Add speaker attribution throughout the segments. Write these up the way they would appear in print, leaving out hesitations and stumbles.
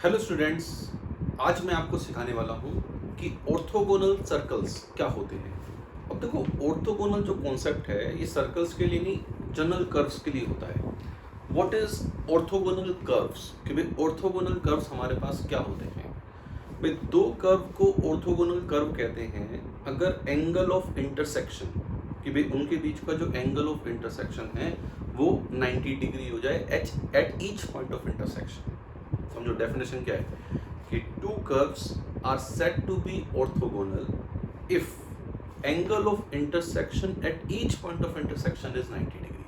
Speaker 1: Hello students, आज मैं आपको सिखाने वाला हूँ कि ऑर्थोगोनल सर्कल्स क्या होते हैं। अब देखो, ऑर्थोगोनल जो कॉन्सेप्ट है ये सर्कल्स के लिए नहीं, जनरल कर्व्स के लिए होता है। What is orthogonal curves? कि भाई ऑर्थोगोनल कर्व्स हमारे पास क्या होते हैं। भाई दो कर्व को ऑर्थोगोनल कर्व कहते हैं अगर एंगल ऑफ इंटरसेक्शन, कि भाई उनके बीच का जो एंगल ऑफ इंटरसेक्शन है वो 90 डिग्री हो जाए at each point of intersection. समझो डेफिनेशन क्या है कि two curves are said to be orthogonal if angle of intersection at each point of intersection is 90 degree.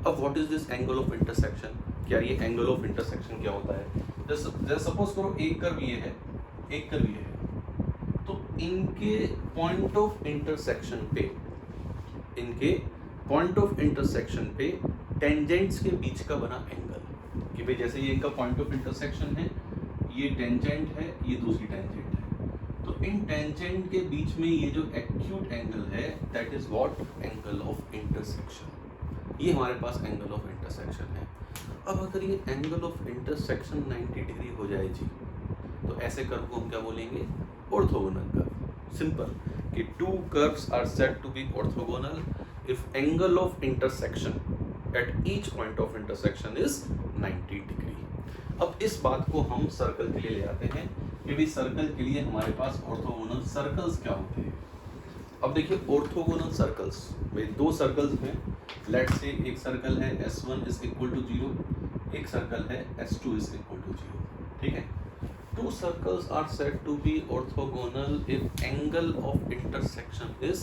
Speaker 1: अब what is this angle of intersection? क्या ये angle of intersection क्या होता है? जैसे सपोज करो एक कर्व ये है, एक कर्व ये है, तो इनके पॉइंट ऑफ इंटरसेक्शन पे, इनके पॉइंट ऑफ इंटरसेक्शन पे टेंजेंट्स के बीच का बना एंगल, कि भाई जैसे ये इनका पॉइंट ऑफ इंटरसेक्शन है, ये टेंजेंट है, ये दूसरी टेंजेंट है, तो इन टेंजेंट के बीच में ये जो एक्यूट एंगल है that is what? Angle of intersection. ये हमारे पास एंगल ऑफ इंटरसेक्शन है। अब अगर ये एंगल ऑफ इंटरसेक्शन 90 डिग्री हो जाए जी, तो ऐसे कर्व को हम क्या बोलेंगे? Orthogonal curve. सिंपल, कि two curves are said to be orthogonal if angle of intersection at each point of intersection is 90 degree. अब इस बात को हम सर्कल के लिए ले आते हैं कि भी सर्कल के लिए हमारे पास ऑर्थोगोनल सर्कल्स क्या होते हैं। अब देखिए ऑर्थोगोनल सर्कल्स, भाई दो सर्कल्स हैं, लेट से एक सर्कल है S1 इज इक्वल टू 0, एक सर्कल है S2 इज इक्वल टू 0। ठीक है, two circles are said to be orthogonal if angle of intersection is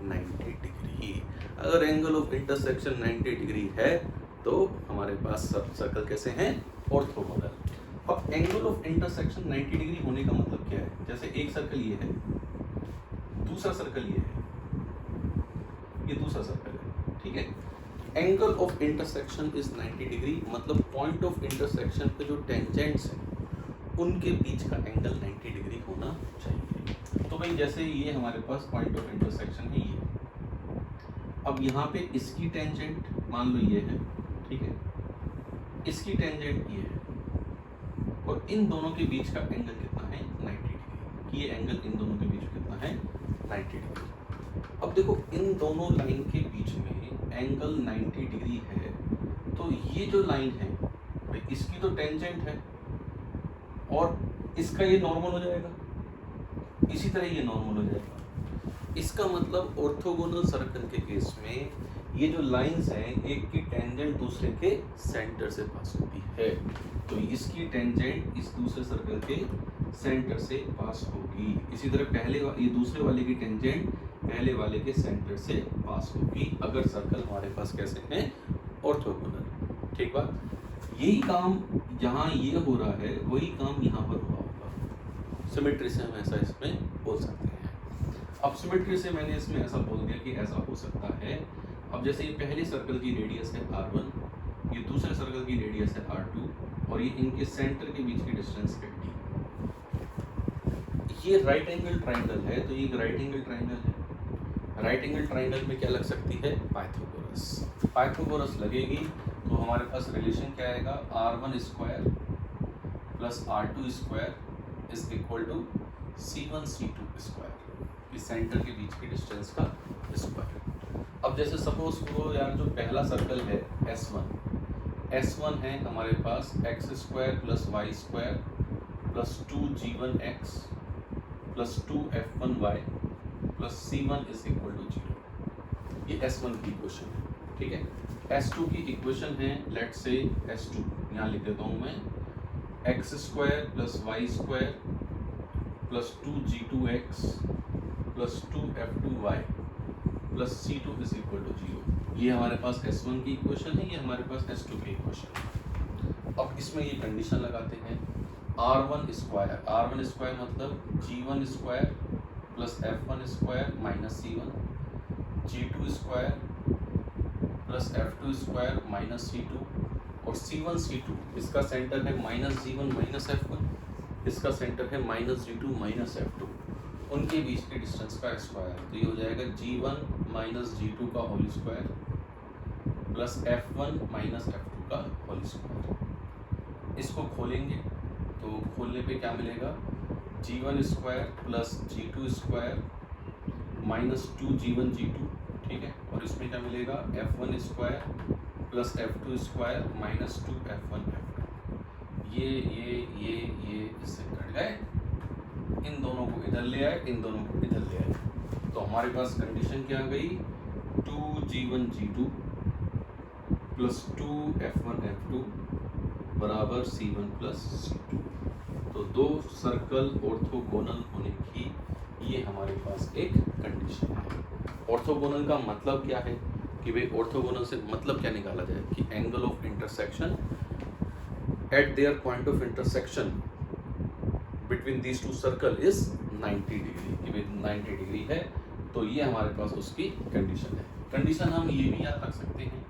Speaker 1: 90 degree. अगर एंगल ऑफ इंटरसेक्शन 90 डिग्री है तो हमारे पास सब सर्कल कैसे हैं? ऑर्थोगोनल। अब एंगल ऑफ इंटरसेक्शन 90 डिग्री होने का मतलब क्या है? जैसे एक सर्कल ये है, दूसरा सर्कल ये है, ये दूसरा सर्कल है, ठीक है। Angle of intersection is 90 degree, मतलब पॉइंट ऑफ इंटरसेक्शन पे जो टेंजेंट्स हैं उनके बीच का एंगल 90 डिग्री होना चाहिए। तो भाई जैसे ये हमारे पास पॉइंट ऑफ इंटरसेक्शन है ये, अब यहाँ पे इसकी टेंजेंट मान लो ये है, ठीक है, इसकी टेंजेंट ये है, और इन दोनों के बीच का एंगल कितना है? 90 डिग्री। ये एंगल इन दोनों के बीच कितना है? 90 डिग्री। अब देखो इन दोनों लाइन के बीच में एंगल 90 डिग्री है, तो ये जो लाइन है भाई इसकी तो टेंजेंट है और इसका ये नॉर्मल हो जाएगा, इसी तरह ये नॉर्मल हो जाएगा। इसका मतलब ऑर्थोगोनल सर्कल के केस में ये जो लाइंस हैं, एक की टेंजेंट दूसरे के सेंटर से पास होती है, तो इसकी टेंजेंट इस दूसरे सर्कल के सेंटर से पास होगी। इसी तरह ये दूसरे वाले की टेंजेंट पहले वाले के सेंटर से पास होगी अगर सर्कल हमारे पास कैसे हैं? ऑर्थोगोनल। ठीक बात। यही काम जहाँ ये हो रहा है वही काम यहाँ पर हुआ होगा। सिमेट्री से हम ऐसा इसमें बोल सकते हैं। अब सिमेट्री से मैंने इसमें ऐसा बोल दिया कि ऐसा हो सकता है। अब जैसे ये पहले सर्कल की रेडियस है R1, ये दूसरे सर्कल की रेडियस है R2, और ये इनके सेंटर के बीच की डिस्टेंस है D। ये राइट एंगल ट्राइंगल है, तो ये राइट एंगल ट्राइंगल है। राइट एंगल ट्राइंगल में क्या लग सकती है? पाइथागोरस। पाइथागोरस लगेगी तो हमारे पास रिलेशन क्या आएगा? R1 square plus R2 square is equal to C1 C2 square, इस सेंटर के बीच की डिस्टेंस का स्क्वायर। अब जैसे सपोज करो यार, जो पहला सर्कल है S1 है हमारे पास x square plus Y square plus 2g1x plus 2f1y plus C1 is equal to 0। ये S1 की इक्वेशन है, ठीक है। S2 की इक्वेशन है, लेट से S2 यहाँ लिख देता हूँ मैं, x square plus Y square plus 2g2x plus 2f2y plus C2 is equal to 0। ये हमारे पास S1 की इक्वेशन है, ये हमारे पास S2 की इक्वेशन है। अब इसमें ये कंडीशन लगाते हैं, R1 स्क्वायर मतलब g1 square plus f1 square minus C1, g2 square plus f2 square minus C2, और C1 C2 इसका सेंटर है माइनस g1 माइनस f1, इसका सेंटर है माइनस g2 माइनस f2, उनके बीच के डिस्टेंस का स्क्वायर। तो ये हो जाएगा g1 माइनस g2 का whole square plus f1 minus f2 का होल स्क्वायर। इसको खोलेंगे तो खोलने पे क्या मिलेगा, g1 square plus g2 square minus 2g1 g2, ठीक है। और इसमें क्या मिलेगा, f1 square plus f2 square minus 2f1 f2। ये इससे कट गए, इन दोनों को इधर ले आए, इन दोनों को इधर ले आए, तो हमारे पास कंडीशन क्या आ गई, 2g1 g2 plus 2f1 f2 बराबर c1 प्लस c2। तो दो सर्कल ऑर्थोगोनल होने की ये हमारे पास एक कंडीशन है। ऑर्थोगोनल का मतलब क्या है कि भाई ऑर्थोगोनल से मतलब क्या निकाला जाए कि angle of intersection eight their point of intersection between these two circle is 90 degree, कि भाई 90 डिग्री है, तो ये हमारे पास उसकी कंडीशन है। कंडीशन हम ये भी याद रख सकते हैं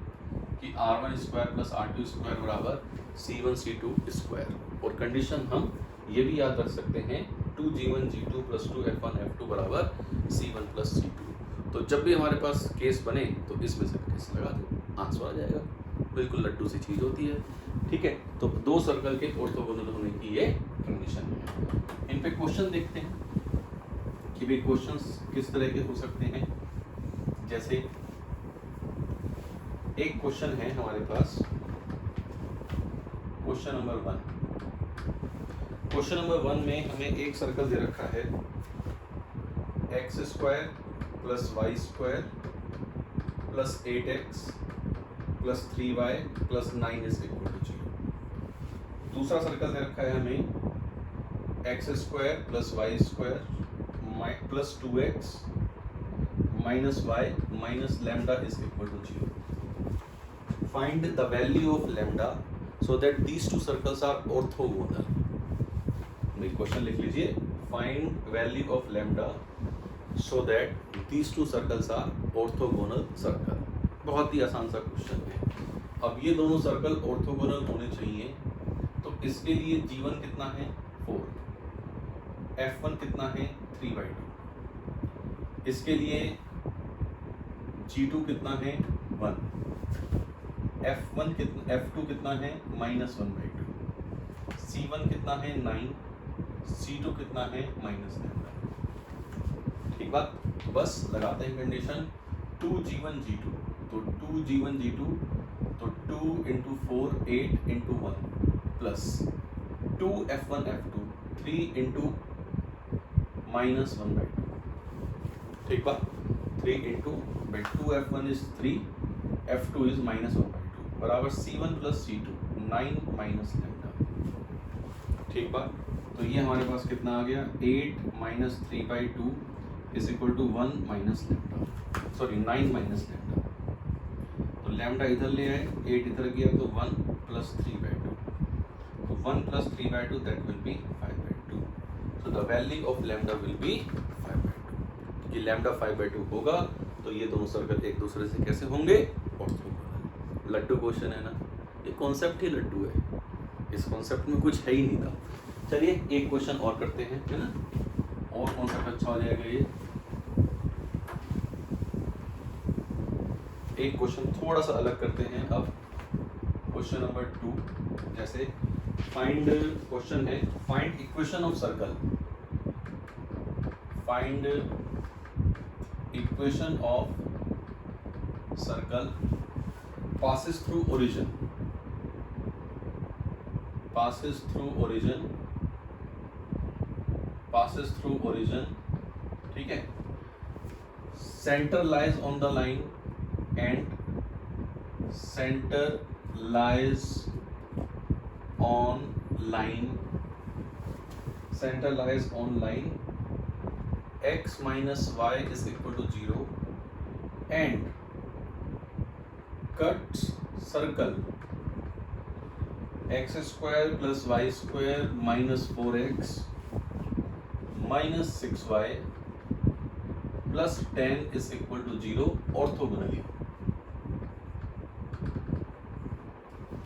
Speaker 1: कि r1 square plus r2 square बराबर c1 c2 स्क्वायर, और कंडीशन हम ये भी याद रख सकते हैं 2g1 g2 plus 2f1 f2 बराबर c1 प्लस c2। तो जब भी हमारे पास केस बने तो इसमें से केस लगा दो, आंसर आ जाएगा। बिल्कुल लड्डू सी चीज़ होती है, ठीक है। तो दो सर्कल के ऑर्थोगोनल होने की ये कंडीशन है। इन पे क्वेश्चन देखते हैं कि भाई क्वेश्चंस किस तरह के हो सकते हैं। जैसे एक क्वेश्चन है हमारे पास, क्वेश्चन नंबर 1। क्वेश्चन नंबर 1 में हमें एक सर्कल दे रखा है X square plus Y square plus 8x plus 3y plus 9 is equal to 0। दूसरा सर्कल दे रखा है हमें X square plus Y square plus 2x minus Y minus lambda is equal to 0। Find the value of lambda so that these two circles are orthogonal. Question लिख लीजिए, find value of lambda so that these two circles are orthogonal circle. बहुत ही आसान सा question है। अब ये दोनों सर्कल ऑर्थोगोनल होने चाहिए, तो इसके लिए g1 कितना है 4, f1 कितना है 3/2, इसके लिए g2 कितना है 1, f2 कितना है -1/2, c1 कितना है 9, c2 कितना है -λ। ठीक बात, तो बस लगाते हैं कंडीशन 2g1 g2, तो 2g1 g2 तो 2 × 4 8 × 1 प्लस 2f1 f2 3 × -1/2। ठीक बात, 3 × 2f1 इज 3, f2 इज -1/2 बराबर c1 plus c2 9 minus lambda. ठीक बात, तो ये हमारे पास कितना आ गया 8 minus 3/2 is equal to 1 minus lambda, sorry 9 minus lambda. तो लैम्डा इधर ले आए, 8 इधर गया तो 1 प्लस 3/2, तो 1 plus 3/2 that will be 5/2। So the value of lambda will be 5/2। ये लैम्डा 5/2 होगा तो ये दोनों सर्कल एक दूसरे से कैसे होंगे, ऑर्थोगोनल। लड्डू क्वेश्चन है ना, ये कॉन्सेप्ट ही लड्डू है, इस कॉन्सेप्ट में कुछ है ही नहीं था। चलिए एक क्वेश्चन और करते हैं, है ना, और कॉन्सेप्ट अच्छा हो जाएगा ये। एक क्वेश्चन थोड़ा सा अलग करते हैं अब, क्वेश्चन नंबर 2। जैसे फाइंड, क्वेश्चन है find equation of circle, find equation of circle passes through origin, passes through origin, passes through origin, ठीक है। Center lies on the line and center lies on line, center lies on line, x minus y is equal to 0 and cuts circle x square plus y square minus 4x minus 6y plus 10 is equal to 0 orthogonally.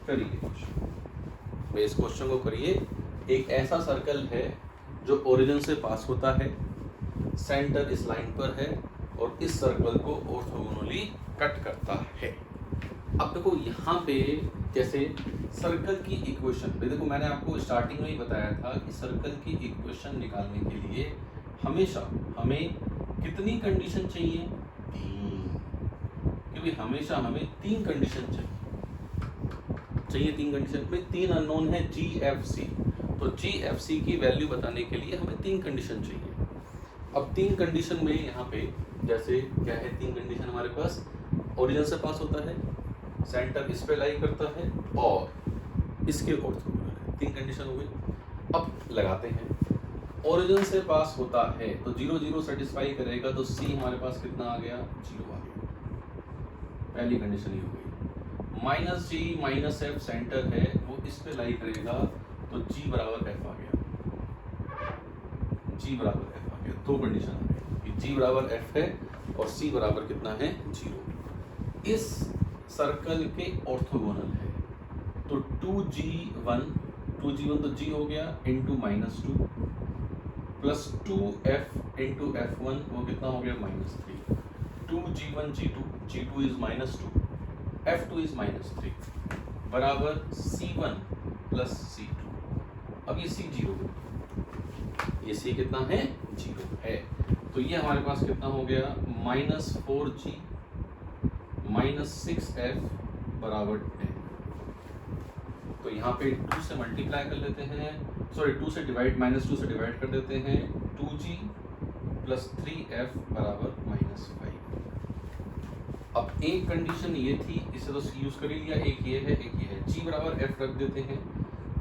Speaker 1: करिए question, इस question को करिए। एक ऐसा circle है जो origin से पास होता है, सेंटर इस लाइन पर है और इस सर्कल को ऑर्थोगोनली कट करता है। अब देखो यहाँ पे जैसे सर्कल की इक्वेशन, देखो मैंने आपको स्टार्टिंग में ही बताया था कि सर्कल की इक्वेशन निकालने के लिए हमेशा हमें कितनी कंडीशन चाहिए? 3, क्योंकि हमेशा हमें 3 कंडीशन चाहिए 3 कंडीशन में 3 अननोन है GFC, तो GFC की वैल्यू बताने के लिए हमें 3 कंडीशन चाहिए। अब 3 कंडीशन में यहाँ पे जैसे क्या है, 3 कंडीशन हमारे पास, ओरिजिन से पास होता है, सेंटर इस पे लाई करता है और इसके ऑर्थोगोनल है। 3 कंडीशन हो गई। अब लगाते हैं, ओरिजिन से पास होता है तो 0 0 सेटिस्फाई करेगा, तो C हमारे पास कितना आ गया? 0 आ गया। पहली कंडीशन ये हो गई। -G -F सेंटर है, वो इस पे लाई करेगा तो G बराबर F आ गया। G बराबर F आ गया। 2 कंडीशन आ गई कि G बराबर F है और C बराबर कितना है? 0। इस सर्कल के ऑर्थोगोनल है तो 2G1 तो G हो गया into -2 plus 2F into F1 वो कितना हो गया? -3। 2G1 G2 is -2, F2 is -3 बराबर C1 प्लस C2। अब ये C 0, ये C कितना है? 0 है। तो ये हमारे पास कितना हो गया? -4G -6F बराबर 10। तो यहाँ पे 2 से मल्टीप्लाई कर लेते हैं, सॉरी 2 से डिवाइड, -2 से डिवाइड कर देते हैं, 2G प्लस 3F बराबर -5। अब एक कंडीशन ये थी, इसे तो यूज कर ही लिया, एक ये है एक ये है। G बराबर F रख देते हैं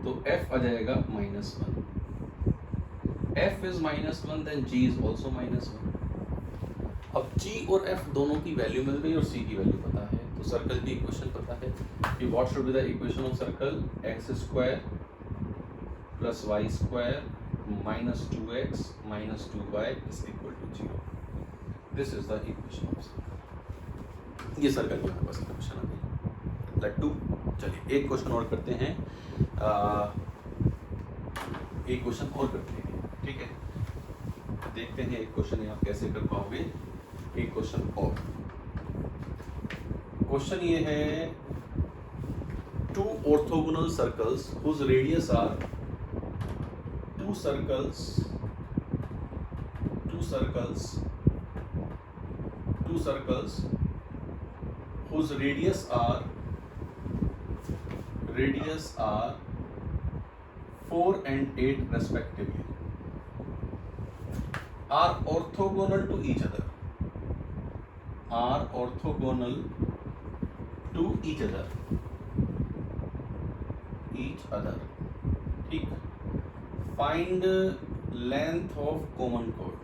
Speaker 1: तो F आ जाएगा -1। F is -1 then G is also -1। अब G और F दोनों की वैल्यू मिल गई और C की वैल्यू पता है, तो सर्कल की इक्वेशन पता है कि what should be the equation of circle? x² plus y² minus 2x minus 2y is equal to 0। This is the equation of circle. ये सर्कल की हमारे पास इक्वेशन आ गई। लट्टू, चलिए एक क्वेश्चन और करते हैं, एक क्वेश्चन और करते हैं, ठीक है? देखते हैं एक क्वेश्चन आप कैसे कर पाओगे। एक क्वेश्चन और, क्वेश्चन ये है, 2 orthogonal circles whose radius are 2 circles whose radius are 4 and 8 respectively are orthogonal to each other, ठीक। Find length of common code,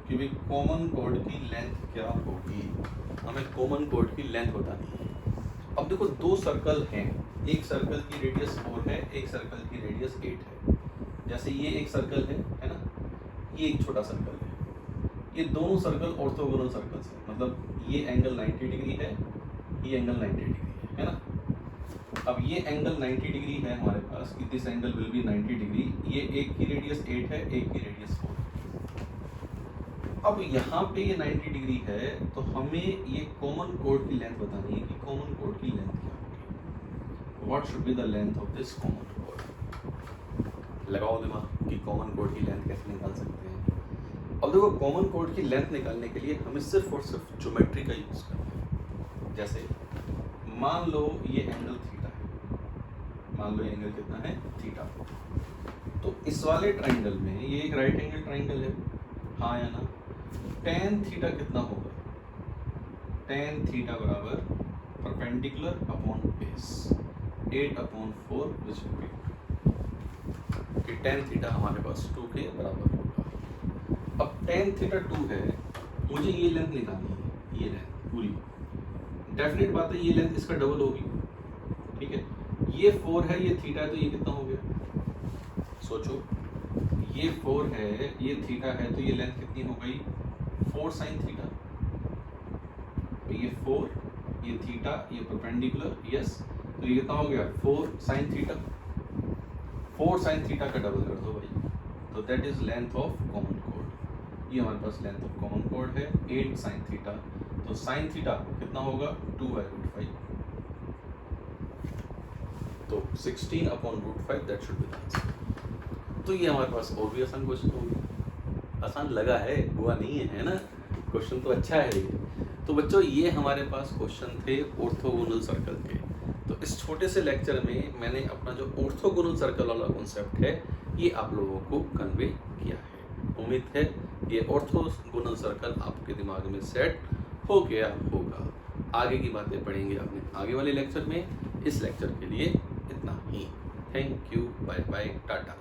Speaker 1: कि भाई कॉमन कोड की लेंथ क्या होगी, हमें कॉमन कोड की लेंथ बतानी है। अब देखो 2 सर्कल हैं, एक सर्कल की रेडियस 4 है, एक सर्कल की रेडियस 8 है। जैसे ये एक सर्कल है ना, ये एक छोटा सर्कल है, ये दोनों सर्कल ऑर्थोगोनल सर्कल्स हैं, मतलब ये एंगल 90 डिग्री है, ये एंगल 90 डिग्री है ना। अब ये एंगल 90 डिग्री है हमारे पास, कि this angle will be 90 degree. ये एक की रेडियस 8 है, एक की रेडियस 4 है। अब यहाँ पे ये 90 डिग्री है, तो हमें ये कॉमन कोड की लेंथ बतानी है कि कॉमन कोड की लेंथ क्या होगी। What should be the length of this common code? लगाओ दिमाग कि कॉमन कोड की लेंथ कैसे निकाल सकते हैं। अब देखो कॉमन कोड की लेंथ निकालने के लिए हमें सिर्फ और सिर्फ ज्योमेट्री का यूज करना है। जैसे मान लो ये एंगल थीटा है, मान लो ये एंगल कितना है? थीटा। तो इस वाले ट्राइंगल में ये एक राइट एंगल ट्राइंगल है, हाँ या ना? tan थीटा कितना होगा? tan थीटा बराबर perpendicular upon base 8/4 which will be 2, कि tan थीटा हमारे पास 2 के बराबर होगा। अब tan थीटा 2 है, मुझे ये लेंथ निकालनी है, ये लेंथ पूरी। डेफिनेट बात है ये लेंथ इसका डबल होगी, ठीक है? ये 4 है, ये थीटा है, तो ये कितना हो गया? सोचो, ये 4 है, ये थीटा है, तो ये लेंथ कितनी हो गई? 4 sin थीटा। तो ये 4, ये थीटा, ये परपेंडिकुलर, यस, तो ये कितना हो गया? 4 sin थीटा। 4 sin थीटा का डबल कर दो भाई, तो that is length of common code. ये हमारे पास लेंथ ऑफ कॉमन कोड है 8 sin थीटा। तो साइन थीटा कितना होगा 2/√5, तो 16/√5 that should be the answer. तो ये हमारे पास और भी आसान क्वेश्चन हो गया, आसान लगा है, हुआ नहीं है ना, क्वेश्चन तो अच्छा है ये। तो बच्चों ये हमारे पास क्वेश्चन थे ऑर्थोगोनल सर्कल के। तो इस छोटे से लेक्चर में मैंने अपना जो ऑर्थोगोनल सर्कल वाला कॉन्सेप्ट है ये आप लोगों को कन्वे किया है। उम्मीद है ये ऑर्थोगोनल सर्कल आपके दिमाग में सेट हो गया होगा। आगे की बातें पढ़ेंगे अपने आगे वाले लेक्चर में। इस लेक्चर के लिए इतना ही। Thank you, bye bye, Tata.